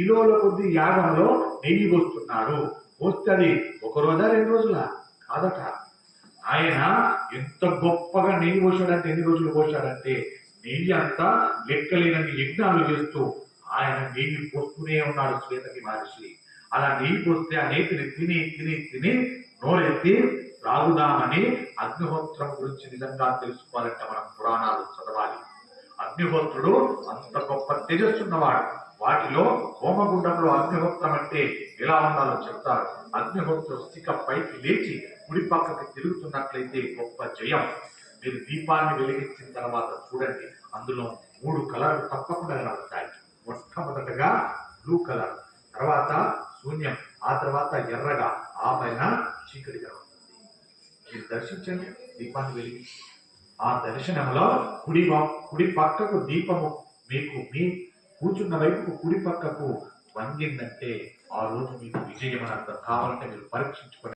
కిలోల కొద్ది యాగంలో నెయ్యి పోస్తున్నాడు. పోస్తే అది ఒక రోజా 2 రోజులా కాదట. ఆయన ఎంత గొప్పగా నెయ్యి పోసాడంటే, ఎన్ని రోజులు పోసాడంటే నెయ్యి అంతా లెక్కలేనన్ని యజ్ఞాలు చేస్తూ ఆయన నెయ్యి పోస్తూనే ఉన్నాడు శ్వేతకి మహర్షి. అలా నెయ్యి పోస్తే ఆ నేతిని తిని తిని తిని నోరెత్తి త్రాగుదామని అగ్నిహోత్రం గురించి నిజంగా తెలుసుకోవాలంటే మనం పురాణాలు చదవాలి. అగ్నిహోత్రుడు అంత గొప్ప తేజస్సున్నవాడు. వాటిలో హోమగుండంలో అగ్నిహోత్రం అంటే ఎలా ఉండాలో చెప్తారు. అగ్నిహోత్రం స్థిక పైకి లేచి కుడి పక్కకి తిరుగుతున్నట్లయితే గొప్ప జయం. మీరు దీపాన్ని వెలిగించిన తర్వాత చూడండి, అందులో 3 కలర్లు తప్పకుండా కనబడతాయి. మొట్టమొదటగా బ్లూ కలర్, తర్వాత శూన్యం, ఆ తర్వాత ఎర్రగా, ఆ పైన చీకటి కనబడుతుంది. మీరు దర్శించండి దీపాన్ని వెలిగించి. ఆ దర్శనంలో కుడి పక్కకు దీపము మీకు మీ కూర్చున్న వైపుకు కుడి పక్కకు వంగిందంటే ఆ రోజు మీకు విజయం అని అర్థం. కావాలంటే మీరు పరీక్షించుకోండి.